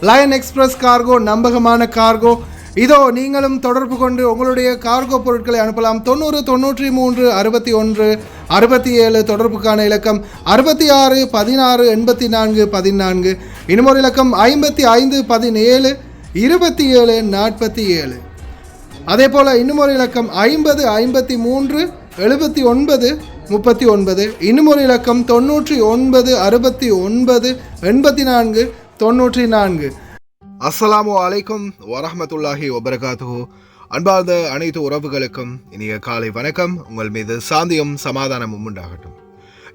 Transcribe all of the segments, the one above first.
Line express cargo நம்பகமான cargo. இதோ நீங்களும் தொடர்பு கொண்டு உங்களுடைய கார்கோ பொருட்களை அனுப்பலாம். 90 93 61 67 தொடர்புக்கான இலக்கம் 66 16 84 14. இன்னொரு இலக்கம் 55 17 27 47. அதே போல் இன்னுமொரு இலக்கம் 50 53 79 39. இன்னுமொரு இலக்கம் 99 69 84 94. அஸ்ஸலாமு அலைக்கும் வரஹ்மத்துல்லாஹி வபரகாத்துஹு. அன்பார்ந்த அனைத்து உறவுகளுக்கும் இனிய காலை வணக்கம். உங்கள் மீது சாந்தியும் சமாதானமும் உண்டாகட்டும்.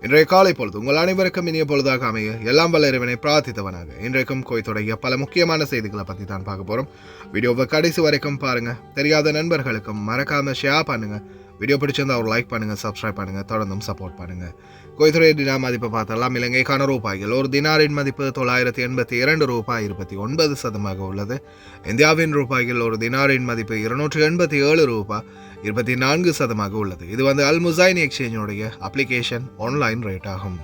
இன்றைய காலை பொழுது உங்கள் அனைவருக்கும் இனிய பொழுதாக அமைய எல்லாம் வல்ல இறைவனை பிரார்த்தித்தவனாக இன்றைக்கும் கோயத்துடைய பல முக்கியமான செய்திகளை பற்றி தான் பார்க்க போகிறோம். வீடியோவை கடைசி வரைக்கும் பாருங்கள். தெரியாத நண்பர்களுக்கும் மறக்காமல் ஷேர் பண்ணுங்கள். வீடியோ பிடிச்சிருந்தா ஒரு லைக் பண்ணுங்கள், சப்ஸ்கிரைப் பண்ணுங்கள், தொடர்ந்தும் சப்போர்ட் பண்ணுங்கள். கோயத்துடைய தினா மதிப்பு பார்த்தெல்லாம் இலங்கைக்கான ரூபாய்கள் ஒரு தினாரின் மதிப்பு 982 ரூபாய் 29% உள்ளது. இந்தியாவின் ரூபாய்கள் ஒரு தினாரின் மதிப்பு 287 ரூபாய் 24% உள்ளது. இது அல் முசைன் எக்ஸ்சேஞ்சுடைய அப்ளிகேஷன் ஆன்லைன் ரேட் ஆகும்.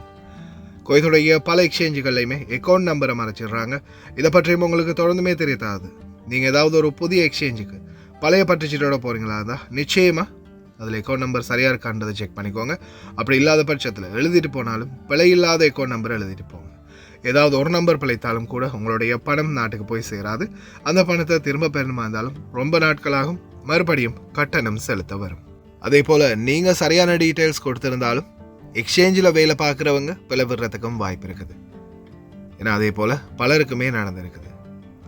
கோயத்துடைய பல எக்ஸ்சேஞ்சுகள்லையுமே அக்கௌண்ட் நம்பரை மறைச்சிடுறாங்க. இதை பற்றியும் உங்களுக்கு தொடர்ந்துமே தெரியாது. நீங்கள் ஏதாவது ஒரு புதிய எக்ஸ்சேஞ்சுக்கு பழைய பற்றுச்சீட்டோட போகிறீங்களா இருந்தால் நிச்சயமாக அதில் அக்கௌண்ட் நம்பர் சரியாக இருக்கான்றதை செக் பண்ணிக்கோங்க. அப்படி இல்லாத பட்சத்தில் எழுதிட்டு போனாலும் பிழை இல்லாத அக்கௌண்ட் நம்பர் எழுதிட்டு போங்க. ஏதாவது ஒரு நம்பர் பிழைத்தாலும் கூட உங்களுடைய பணம் நாட்டுக்கு போய் சேராது. அந்த பணத்தை திரும்ப பெறணுமா இருந்தாலும் ரொம்ப நாட்களாகும், மறுபடியும் கட்டணம் செலுத்த வரும். அதே போல் நீங்கள் சரியான டீட்டெயில்ஸ் கொடுத்துருந்தாலும் எக்ஸ்சேஞ்சில் வேலை பார்க்குறவங்க பிழை விடுறதுக்கும் வாய்ப்பு இருக்குது. ஏன்னா அதே போல் பலருக்குமே நடந்திருக்குது.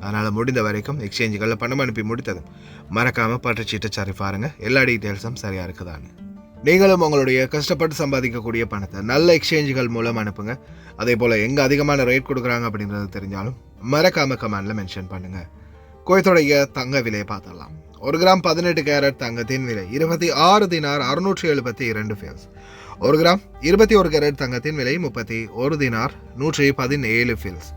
அதனால் முடிந்த வரைக்கும் எக்ஸ்சேஞ்சுகளில் பணம் அனுப்பி முடித்ததும் மறக்காமல் பற்றுச்சீட்டை சரி பாருங்கள், எல்லா டீட்டெயில்ஸும் சரியாக இருக்குதான்னு. நீங்களும் உங்களுடைய கஷ்டப்பட்டு சம்பாதிக்கக்கூடிய பணத்தை நல்ல எக்ஸ்சேஞ்சுகள் மூலம் அனுப்புங்க. அதே போல் எங்கே அதிகமான ரேட் கொடுக்குறாங்க அப்படின்றது தெரிஞ்சாலும் மறக்காமல் கமெண்டில் மென்ஷன் பண்ணுங்கள். கோயத்துடைய தங்க விலையை பார்த்தரலாம். 1 கிராம் 18 கேரட் தங்கத்தின் விலை 26 தினார் 672 ஃபேஸ். 1 கிராம் 21 கேரட் தங்கத்தின் விலை 31 தினார் 117 ஃபீல்ஸ்.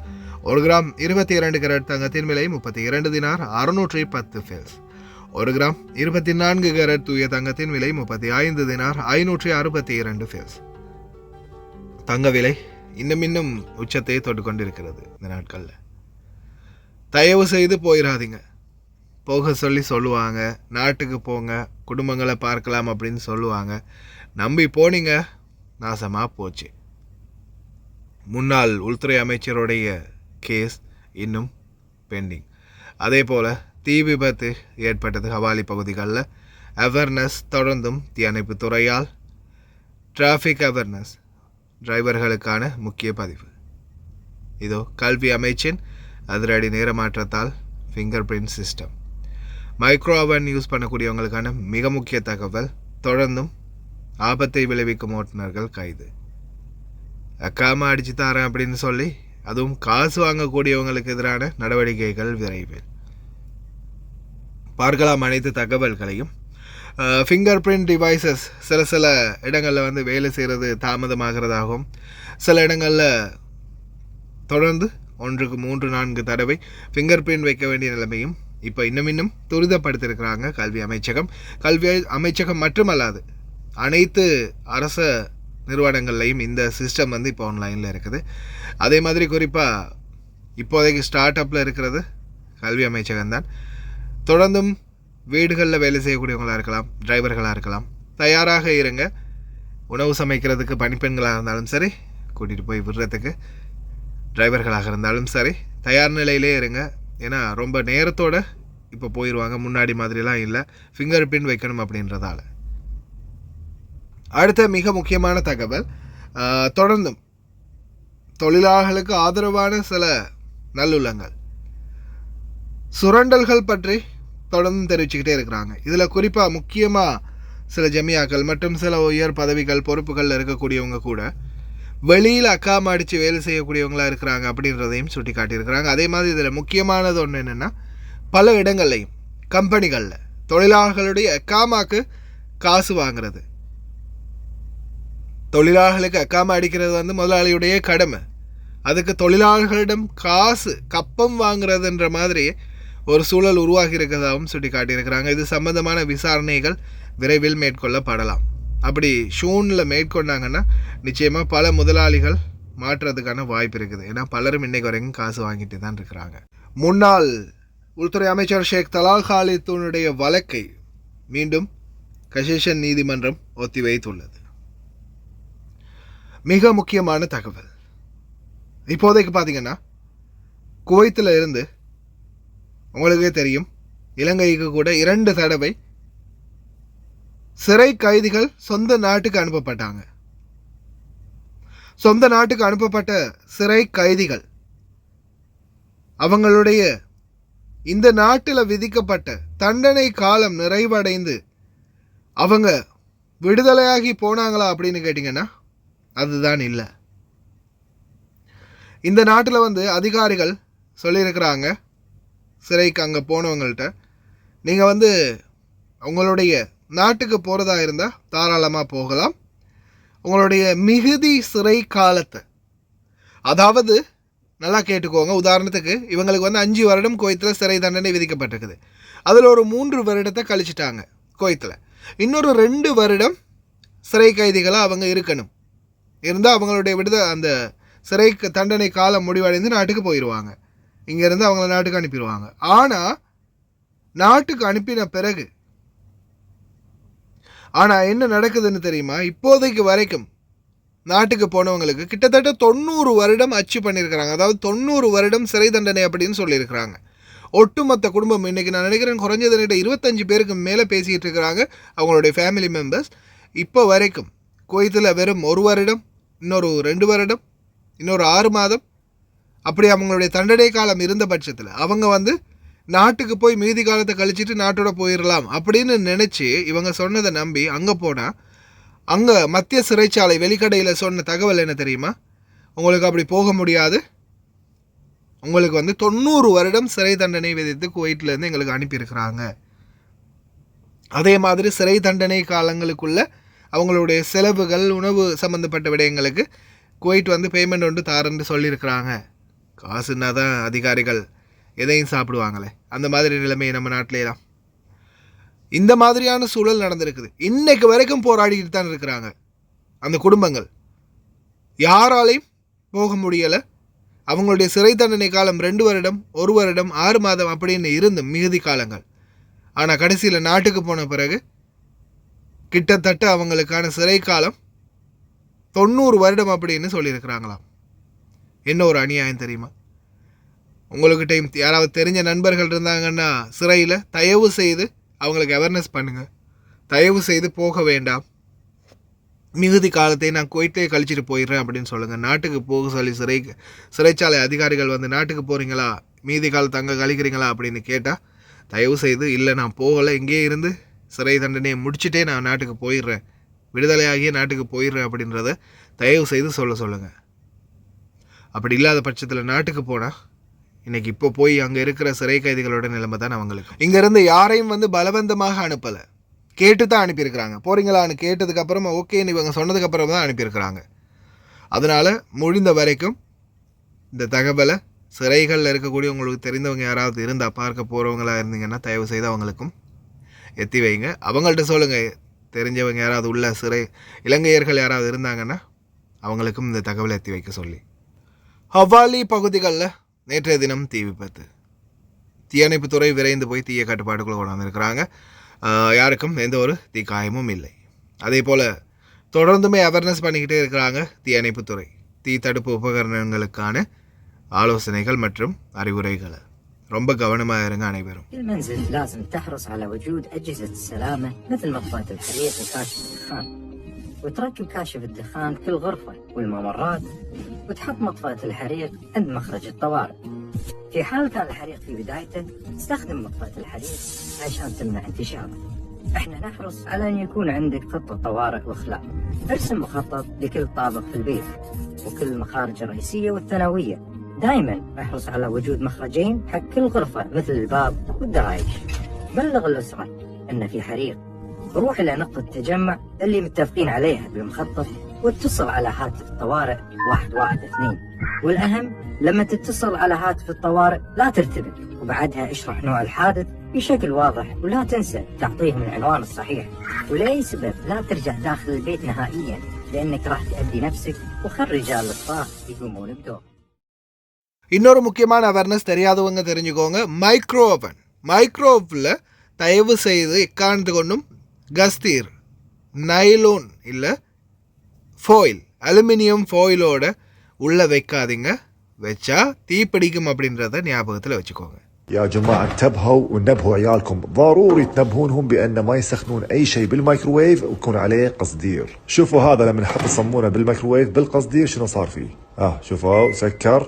1 கிராம் 22 கேரட் தங்கத்தின் விலை 32 தினார் 610 ஃபேல்ஸ். 1 கிராம் 24 கேரட் தூய தங்கத்தின் விலை 35 தினார் 562 ஃபேல்ஸ். தங்க விலை இன்னும் உச்சத்தை தொட்டு கொண்டிருக்கிறது இந்த நாட்களில். தயவு செய்து போயிடாதீங்க. போக சொல்லுவாங்க, நாட்டுக்கு போங்க, குடும்பங்களை பார்க்கலாம் அப்படின்னு சொல்லுவாங்க. நம்பி போனீங்க, நாசமாக போச்சு. முன்னாள் உள்துறை அமைச்சருடைய கேஸ் இன்னும் பெண்டிங். அதே போல் தீ விபத்து ஏற்பட்டது ஹவாலி பகுதிகளில். அவேர்னஸ் தொடர்ந்தும் தீயணைப்பு துறையால் டிராஃபிக் அவேர்னஸ் டிரைவர்களுக்கான முக்கிய பதிவு. இதோ கல்வி அமைச்சின் அதிரடி நேரமாற்றத்தால் ஃபிங்கர் பிரிண்ட் சிஸ்டம். மைக்ரோ அவன் யூஸ் பண்ணக்கூடியவங்களுக்கான மிக முக்கிய தகவல். தொடர்ந்தும் ஆபத்தை விளைவிக்கும் ஓட்டுநர்கள் கைது. அக்காம அடிச்சு தாரேன் அப்படின்னு சொல்லி அதுவும் காசு வாங்கக்கூடியவங்களுக்கு எதிரான நடவடிக்கைகள் விரைவில் பார்க்கலாம். அனைத்து தகவல்களையும் ஃபிங்கர் பிரிண்ட் டிவைசஸ் சில இடங்களில் வேலை செய்கிறது தாமதமாகிறதாகவும், சில இடங்களில் தொடர்ந்து 1க்கு 3-4 தடவை ஃபிங்கர் பிரிண்ட் வைக்க வேண்டிய நிலைமையும் இப்போ இன்னும் துரிதப்படுத்தியிருக்கிறாங்க கல்வி அமைச்சகம். கல்வி அமைச்சகம் மட்டுமல்லாது அனைத்து அரச நிறுவனங்கள்லையும் இந்த சிஸ்டம் இப்போ ஆன்லைனில் இருக்குது. அதே மாதிரி குறிப்பாக இப்போதைக்கு ஸ்டார்ட் அப்பில் இருக்கிறது கல்வி அமைச்சகம்தான். தொடர்ந்தும் வீடுகளில் வேலை செய்யக்கூடியவங்களாக இருக்கலாம், டிரைவர்களாக இருக்கலாம், தயாராக இருங்க. உணவு சமைக்கிறதுக்கு பணிப்பெண்களாக இருந்தாலும் சரி, கூட்டிகிட்டு போய் விடுறதுக்கு டிரைவர்களாக இருந்தாலும் சரி, தயார் நிலையிலே இருங்க. ஏன்னா ரொம்ப நேரத்தோடு இப்போ போயிடுவாங்க, முன்னாடி மாதிரிலாம் இல்லை ஃபிங்கர் பிரிண்ட் வைக்கணும் அப்படின்றதால. அடுத்த மிக முக்கியமான தகவல், தொடர்ந்தும் தொழிலாளர்களுக்கு ஆதரவான சில நல்லுள்ளங்கள் சுரண்டல்கள் பற்றி தொடர்ந்து தெரிவிச்சுக்கிட்டே இருக்கிறாங்க. இதில் குறிப்பாக முக்கியமாக சில ஜமியாக்கள் மற்றும் சில உயர் பதவிகள் பொறுப்புகளில் இருக்கக்கூடியவங்க கூட வெளியில் அக்காம அடித்து வேலை செய்யக்கூடியவங்களாக இருக்கிறாங்க அப்படின்றதையும் சுட்டி காட்டியிருக்கிறாங்க. அதே மாதிரி இதில் முக்கியமானது ஒன்று என்னென்னா, பல இடங்கள்லையும் கம்பெனிகளில் தொழிலாளர்களுடைய அக்காமாக்கு காசு வாங்குறது. தொழிலாளர்களுக்கு அக்காம அடிக்கிறது முதலாளியுடைய கடமை. அதுக்கு தொழிலாளர்களிடம் காசு கப்பம் வாங்குறதுன்ற மாதிரி ஒரு சூழல் உருவாகி இருக்கிறதாகவும் சுட்டி காட்டியிருக்கிறாங்க. இது சம்பந்தமான விசாரணைகள் விரைவில் மேற்கொள்ளப்படலாம். அப்படி ஷூனில் மேற்கொண்டாங்கன்னா நிச்சயமாக பல முதலாளிகள் மாற்றுறதுக்கான வாய்ப்பு இருக்குது. ஏன்னா பலரும் இன்றைக்கு வரைக்கும் காசு வாங்கிட்டு தான் இருக்கிறாங்க. முன்னாள் உள்துறை அமைச்சர் ஷேக் தலால் ஹாலித்துனுடைய வழக்கை மீண்டும் கசேஷன் நீதிமன்றம் ஒத்திவைத்துள்ளது. மிக முக்கியமான தகவல். இப்போதைக்கு பார்த்தீங்கன்னா குவைத்தில் இருந்து உங்களுக்கே தெரியும், இலங்கைக்கு கூட 2 தடவை சிறை கைதிகள் சொந்த நாட்டுக்கு அனுப்பப்பட்டாங்க. சொந்த நாட்டுக்கு அனுப்பப்பட்ட சிறை கைதிகள் அவங்களுடைய இந்த நாட்டில் விதிக்கப்பட்ட தண்டனை காலம் நிறைவடைந்து அவங்க விடுதலையாகி போனாங்களா அப்படின்னு கேட்டிங்கன்னா அதுதான் இல்லை. இந்த நாட்டில் அதிகாரிகள் சொல்லியிருக்கிறாங்க சிறைக்கு அங்கே போனவங்கள்ட்ட, நீங்கள் உங்களுடைய நாட்டுக்கு போகிறதா இருந்தால் தாராளமாக போகலாம். உங்களுடைய மிகுதி சிறை காலத்தை, அதாவது நல்லா கேட்டுக்கோங்க, உதாரணத்துக்கு இவங்களுக்கு 5 வருடம் குவைத்தில் சிறை தண்டனை விதிக்கப்பட்டிருக்குது. அதில் ஒரு 3 வருடத்தை கழிச்சிட்டாங்க குவைத்தில். இன்னொரு 2 வருடம் சிறை கைதிகளாக அவங்க இருக்கணும். இருந்தால் அவங்களுடைய அந்த சிறை தண்டனை காலம் முடிவடைந்து நாட்டுக்கு போயிடுவாங்க. இங்கேருந்து அவங்கள நாட்டுக்கு அனுப்பிடுவாங்க. ஆனால் நாட்டுக்கு அனுப்பின பிறகு ஆனால் என்ன நடக்குதுன்னு தெரியுமா? இப்போதைக்கு வரைக்கும் நாட்டுக்கு போனவங்களுக்கு கிட்டத்தட்ட 90 வருடம் அச்சு பண்ணியிருக்கிறாங்க. அதாவது 90 வருடம் சிறை தண்டனை அப்படின்னு சொல்லியிருக்கிறாங்க. ஒட்டுமொத்த குடும்பம் இன்றைக்கி நான் நினைக்கிறேன் குறைஞ்சது 25 பேருக்கு மேலே பேசிகிட்டு இருக்கிறாங்க அவங்களுடைய ஃபேமிலி மெம்பர்ஸ். இப்போ வரைக்கும் குவைத்தில் வெறும் 1 வருடம், இன்னொரு 2 வருடம், இன்னொரு 6 மாதம், அப்படி அவங்களுடைய தண்டனை காலம் இருந்த பட்சத்தில் அவங்க நாட்டுக்கு போய் மீதி காலத்தை கழிச்சிட்டு நாட்டோட போயிடலாம் அப்படின்னு நினச்சி இவங்க சொன்னதை நம்பி அங்கே போனால், அங்கே மத்திய சிறைச்சாலை வெளிக்கடையில் சொன்ன தகவல் என்ன தெரியுமா? உங்களுக்கு அப்படி போக முடியாது, உங்களுக்கு 90 வருடம் சிறை தண்டனை விதித்து குவைட்லேருந்து எங்களுக்கு அனுப்பியிருக்கிறாங்க. அதே மாதிரி சிறை தண்டனை காலங்களுக்குள்ள அவங்களுடைய செலவுகள், உணவு சம்மந்தப்பட்ட விடயங்களுக்கு குவைட் பேமெண்ட் ஒன்று தாரன்னு சொல்லியிருக்கிறாங்க. காசுன்னா தான் அதிகாரிகள் எதையும் சாப்பிடுவாங்களே, அந்த மாதிரி நிலைமையை நம்ம நாட்டிலேலாம் இந்த மாதிரியான சூழல் நடந்திருக்குது. இன்னைக்கு வரைக்கும் போராடிட்டு தான் இருக்கிறாங்க அந்த குடும்பங்கள். யாராலையும் போக முடியலை. அவங்களுடைய சிறை தண்டனை காலம் 2 வருடம், 1 வருடம், 6 மாதம் அப்படின்னு இருந்து மிகுதி காலங்கள். ஆனால் கடைசியில் நாட்டுக்கு போன பிறகு கிட்டத்தட்ட அவங்களுக்கான சிறை காலம் 90 வருடம் அப்படின்னு சொல்லியிருக்கிறாங்களாம். என்ன ஒரு அநியாயம் தெரியுமா? உங்களுக்கிட்ட யாராவது தெரிஞ்ச நண்பர்கள் இருந்தாங்கன்னா சிறையில், தயவு செய்து அவங்களுக்கு அவேர்னஸ் பண்ணுங்கள். தயவு செய்து போக வேண்டாம், மிகுதி காலத்தை நான் குவைட்டே கழிச்சிட்டு போயிடுறேன் அப்படின்னு சொல்லுங்கள். நாட்டுக்கு போக சொல்லி சிறைச்சாலை அதிகாரிகள் நாட்டுக்கு போகிறீங்களா, மீதி காலத்தை அங்கே கழிக்கிறீங்களா அப்படின்னு கேட்டால் தயவு செய்து இல்லை நான் போகலை, இங்கேயே இருந்து சிறை தண்டனையை முடிச்சுட்டே நான் நாட்டுக்கு போயிடுறேன், விடுதலையாகிய நாட்டுக்கு போயிடுறேன் அப்படின்றத தயவு செய்து சொல்லுங்கள். அப்படி இல்லாத பட்சத்தில் நாட்டுக்கு போனால் இன்றைக்கி இப்போ போய் அங்கே இருக்கிற சிறை கைதிகளோட நிலைமை தான் அவங்களுக்கு. இங்கேருந்து யாரையும் பலவந்தமாக அனுப்பலை, கேட்டு தான் அனுப்பியிருக்கிறாங்க. போகிறீங்களான்னு கேட்டதுக்கப்புறமா ஓகேன்னு இவங்க சொன்னதுக்கப்புறம் தான் அனுப்பியிருக்கிறாங்க. அதனால் முடிந்த வரைக்கும் இந்த தகவலை சிறைகளில் இருக்கக்கூடிய உங்களுக்கு தெரிந்தவங்க யாராவது இருந்தால், பார்க்க போகிறவங்களா இருந்தீங்கன்னா தயவு செய்து அவங்களுக்கும் எத்தி வைங்க. அவங்கள்ட்ட சொல்லுங்கள், தெரிஞ்சவங்க யாராவது உள்ள சிறை இலங்கையர்கள் யாராவது இருந்தாங்கன்னா அவங்களுக்கும் இந்த தகவலை எத்தி வைக்க சொல்லி. ஹவாலி பகுதிகளில் நேற்றைய தினம் தீ விபத்து. தீயணைப்புத்துறை விரைந்து போய் தீய கட்டுப்பாட்டுக்குள்ளே கொண்டாந்துருக்கிறாங்க. யாருக்கும் எந்த ஒரு தீக்காயமும் இல்லை. அதே போல் தொடர்ந்துமே அவேர்னஸ் பண்ணிக்கிட்டே இருக்கிறாங்க தீயணைப்புத்துறை. தீ தடுப்பு உபகரணங்களுக்கான ஆலோசனைகள் மற்றும் அறிவுரைகளை ரொம்ப கவனமாக இருங்க அனைவரும். المنزل لازم تحرص على وجود أجهزة السلامة مثل مطفاة الحريق وكاشف الدخان، وتركب كاشف الدخان كل غرفة والممرات، وتحط مطفاة الحريق عند مخرج الطوارئ. في حال كان الحريق في بدايته استخدم مطفاة الحريق عشان تمنع انتشاره. احنا نحرص على ان يكون عندك خطة طوارئ واخلاء. ارسم مخطط لكل طابق في البيت وكل المخارج الرئيسية والثانوية. دائما احرص على وجود مخرجين حق كل غرفة مثل الباب والدرايش. بلغ الأسرة ان في حريق، روح الى نقطة التجمع اللي متفقين عليها بالمخطط واتصل على هاتف الطوارئ 112. والأهم لما تتصل على هاتف الطوارئ لا ترتبك، وبعدها اشرح نوع الحادث بشكل واضح، ولا تنسى تعطيهم العنوان الصحيح. ولأي سبب لا ترجع داخل البيت نهائيا، لأنك راح تأذي نفسك وخل رجال الإطفاء يقومون بدور. இன்னொரு முக்கியமான அவேர்னஸ் தெரியாதவங்க தெரிஞ்சுக்கோங்க. மைக்ரோவில் தயவு செய்து எக்காரணத்து கொண்டும் கஸ்தீர், நைலோன் இல்லை ஃபாயில், அலுமினியம் ஃபாயிலோட உள்ளே வைக்காதீங்க. வச்சா தீப்பிடிக்கும் அப்படின்றத ஞாபகத்தில் வச்சுக்கோங்க. يا جماعة انتبهوا ونبهوا عيالكم، ضروري تنبهونهم بأن ما يسخنون أي شيء بالميكروويف ويكون عليه قصدير. شوفوا هذا لما نحط الصمونة بالميكروويف بالقصدير شنو صار فيه. شوفوا سكر،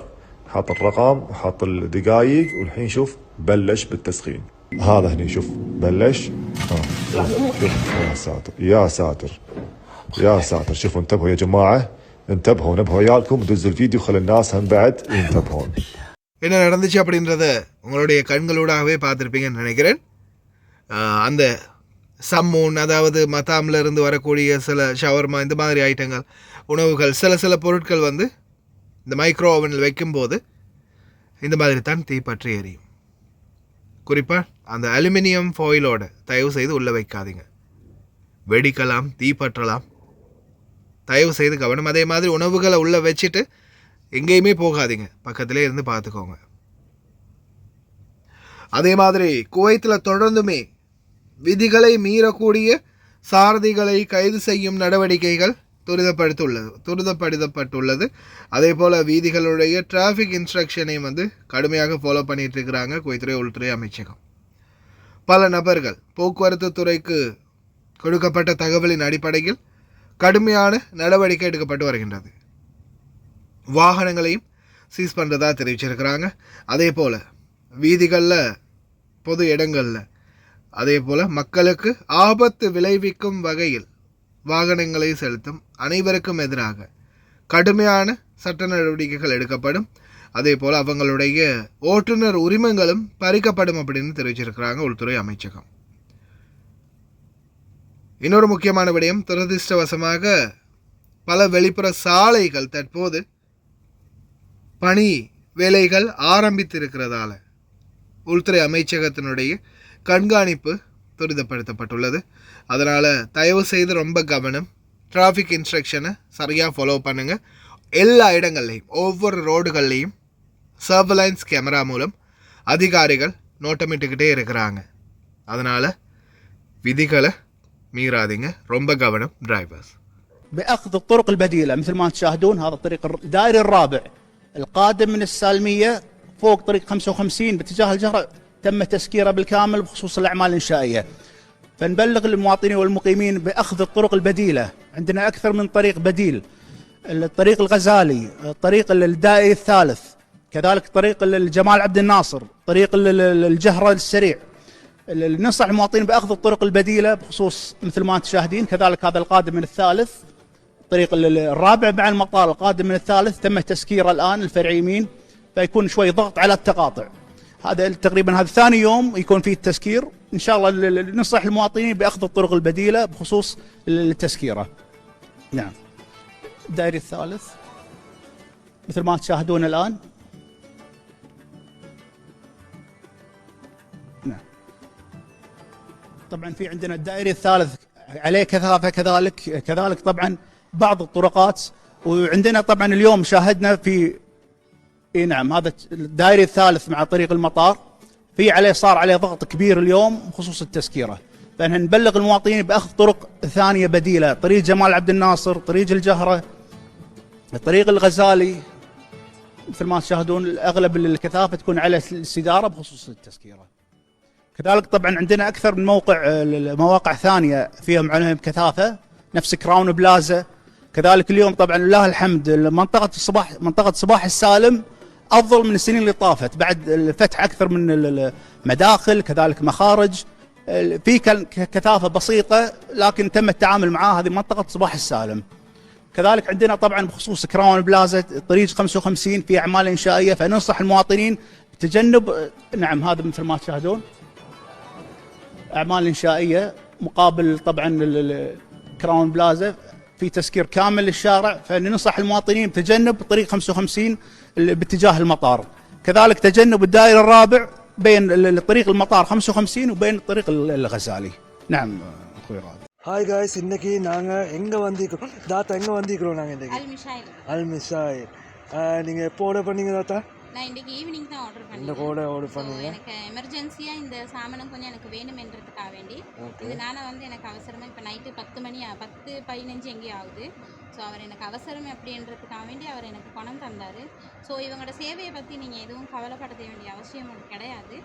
حط الرقم، حط الدقايق، والحين شوف بلش بالتسخين. هذا هني شوف بلش. شوف يا ساتر يا ساتر يا ساتر. شوفوا انتبهوا يا جماعة، انتبهوا نبهوا عيالكم ودزوا الفيديو خلي الناس هم بعد ينتبهون. என்ன நடந்துச்சு அப்படின்றத உங்களுடைய கண்களோடாகவே பார்த்துருப்பீங்கன்னு நினைக்கிறேன். அந்த சம்மூன், அதாவது மத்தாமில் இருந்து வரக்கூடிய சில ஷவர்மா, இந்த மாதிரி ஐட்டங்கள், உணவுகள், சில பொருட்கள் வந்து இந்த மைக்ரோ ஓவனில் வைக்கும்போது இந்த மாதிரி தான் தீப்பற்றி எரியும். குறிப்பாக அந்த அலுமினியம் ஃபாயிலோட தயவு செய்து உள்ளே வைக்காதீங்க. வெடிக்கலாம், தீப்பற்றலாம். தயவு செய்து கவனம். அதே மாதிரி உணவுகளை உள்ளே வச்சுட்டு எங்கேயுமே போகாதீங்க, பக்கத்திலே இருந்து பார்த்துக்கோங்க. அதே மாதிரி குவைத்தில் தொடர்ந்துமே விதிகளை மீறக்கூடிய சாரதிகளை கைது செய்யும் நடவடிக்கைகள் துரிதப்படுத்தப்பட்டுள்ளது. அதே போல் வீதிகளுடைய டிராஃபிக் இன்ஸ்ட்ரக்ஷனையும் வந்து கடுமையாக ஃபாலோ பண்ணிட்டு இருக்கிறாங்க குவைத்துறை உள்துறை அமைச்சகம். பல நபர்கள் போக்குவரத்து துறைக்கு கொடுக்கப்பட்ட தகவலின் அடிப்படையில் கடுமையான நடவடிக்கை எடுக்கப்பட்டு வருகின்றது. வாகனங்களையும் சீஸ் பண்ணுறதா தெரிவிச்சிருக்கிறாங்க. அதே போல் வீதிகளில், பொது இடங்களில், அதே போல் மக்களுக்கு ஆபத்து விளைவிக்கும் வகையில் வாகனங்களை செலுத்தும் அனைவருக்கும் எதிராக கடுமையான சட்ட நடவடிக்கைகள் எடுக்கப்படும். அதே போல் அவங்களுடைய ஓட்டுநர் உரிமங்களும் பறிக்கப்படும் அப்படின்னு தெரிவிச்சிருக்கிறாங்க உள்துறை அமைச்சகம். இன்னொரு முக்கியமான விடயம், துரதிர்ஷ்டவசமாக பல வெளிப்புற சாலைகள் தற்போது பணி வேலைகள் ஆரம்பித்திருக்கிறதால உள்துறை அமைச்சகத்தினுடைய கண்காணிப்பு துரிதப்படுத்தப்பட்டுள்ளது. அதனால் தயவு செய்து ரொம்ப கவனம், டிராஃபிக் இன்ஸ்ட்ரக்ஷனை சரியாக ஃபாலோ பண்ணுங்கள். எல்லா இடங்கள்லையும், ஒவ்வொரு ரோடுகள்லையும் சர்வலைன்ஸ் கேமரா மூலம் அதிகாரிகள் நோட்டமிட்டுக்கிட்டே இருக்கிறாங்க. அதனால் விதிகளை மீறாதீங்க, ரொம்ப கவனம் டிரைவர்ஸ். بأخذ الطرق البديلة مثل ما تشاهدون. هذا الطريق الدائري الرابع القادم من السالمية فوق طريق 55 باتجاه الجهرة تم تسكيره بالكامل بخصوص الأعمال الإنشائية. فنبلغ المواطنين والمقيمين بأخذ الطرق البديلة. عندنا أكثر من طريق بديل، الطريق الغزالي، الطريق الدائري الثالث، كذلك طريق الجمال عبد الناصر، طريق الجهرة السريع. ننصح المواطنين بأخذ الطرق البديلة بخصوص مثل ما تشاهدين. كذلك هذا القادم من الثالث، الطريق الرابع مع المطار القادم من الثالث تم تسكيره الآن الفرع يمين، فيكون شوي ضغط على التقاطع. هذا تقريبا هذا ثاني يوم يكون فيه التسكير. إن شاء الله ننصح المواطنين بأخذ الطرق البديلة بخصوص التسكيرة. نعم. الدائري الثالث مثل ما تشاهدون الآن. نعم. طبعا في عندنا الدائري الثالث عليه كثافة، كذلك طبعا بعض الطرقات. وعندنا طبعا اليوم شاهدنا في نعم هذا الدائري الثالث مع طريق المطار صار عليه ضغط كبير اليوم بخصوص التسكيرة. فنحن نبلغ المواطنين بأخذ طرق ثانية بديلة، طريق جمال عبد الناصر، طريق الجهرة، طريق الغزالي. مثل ما تشاهدون أغلب الكثافة تكون على السدارة بخصوص التسكيرة. كذلك طبعا عندنا أكثر من مواقع ثانية فيهم عليهم كثافة نفس كراون بلازا. كذلك اليوم طبعا لله الحمد منطقة صباح السالم أفضل من السنين اللي طافت، بعد فتح أكثر من المداخل كذلك مخارج، في كثافة بسيطة لكن تم التعامل معها. هذه منطقة صباح السالم. كذلك عندنا طبعا بخصوص كراون بلازا طريق 55 في أعمال إنشائية، فننصح المواطنين بتجنب نعم هذا مثل ما تشاهدون أعمال إنشائية مقابل طبعا كراون بلازا في تسكير كامل للشارع. فننصح المواطنين بتجنب طريق 55 باتجاه المطار، كذلك تجنب الدائري الرابع بين طريق المطار 55 وبين طريق الغزالي. نعم اخوي راضي. ஹாய் காய்ஸ், இன்றைக்கி நாங்கள் எங்கே வந்திருக்கிறோம் தாத்தா? எங்கே வந்திருக்கிறோம் நாங்கள் இன்றைக்கி? அல் மிஷாயில். நீங்கள் எப்போ ஆர்டர் பண்ணீங்க தாத்தா? நான் இன்றைக்கி ஈவினிங் தான் ஆர்டர் இந்த பண்ணேன். கூட ஆர்டர் ஸோ பண்ணீங்க? எனக்கு எமர்ஜென்சியாக இந்த சாமானம் கொஞ்சம் எனக்கு வேணுமென்றதுக்காக வேண்டி இது நானும் வந்து எனக்கு அவசரமாக இப்போ நைட்டு 10:15 எங்கேயும் ஆகுது. ஸோ அவர் எனக்கு அவசரம் அப்படின்றதுக்காக வேண்டி அவர் எனக்கு பணம் தந்தார். ஸோ இவங்களோட சேவையை பற்றி நீங்கள் எதுவும் கவலைப்பட வேண்டிய அவசியம் கிடையாது.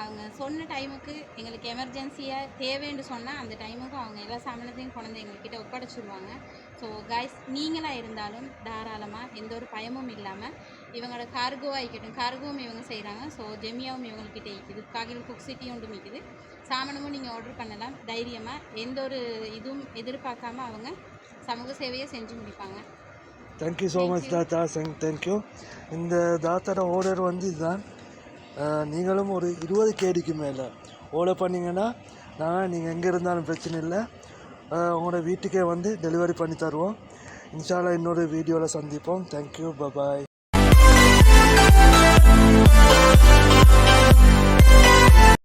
அவங்க சொன்ன டைமுக்கு எங்களுக்கு எமர்ஜென்சியாக தேவைன்னு சொன்னால் அந்த டைமுக்கு அவங்க எல்லா சாமானத்தையும் கொண்டு எங்கள்கிட்ட ஒப்படைச்சிடுவாங்க. ஸோ கைஸ், நீங்களாக இருந்தாலும் தாராளமாக எந்த ஒரு பயமும் இல்லாமல் இவங்களோட கார்கோவாக இருக்கட்டும், கார்கோவும் இவங்க செய்கிறாங்க. ஸோ ஜெமியாவும் இவங்கள்கிட்ட இருக்குது, காகில் குக் சிட்டி ஒன்று இருக்குது, சாமானமும் நீங்கள் ஆர்டர் பண்ணலாம் தைரியமாக. எந்த ஒரு இதுவும் எதிர்பார்க்காம அவங்க சமூக சேவையை செஞ்சு முடிப்பாங்க. தேங்க்யூ ஸோ மச் தாத்தா, தேங்க்யூ. இந்த தாத்தாவோட ஆர்டர் வந்து இதுதான். நீங்களும் ஒரு 20 கேடிக்கு மேலே ஆர்டர் பண்ணிங்கன்னா நீங்கள் எங்கே இருந்தாலும் பிரச்சனை இல்லை, உங்களோட வீட்டுக்கே வந்து டெலிவரி பண்ணி தருவோம். இன்ஷா அல்லாஹ் இன்னொரு வீடியோவில் சந்திப்போம். Thank you, bye bye.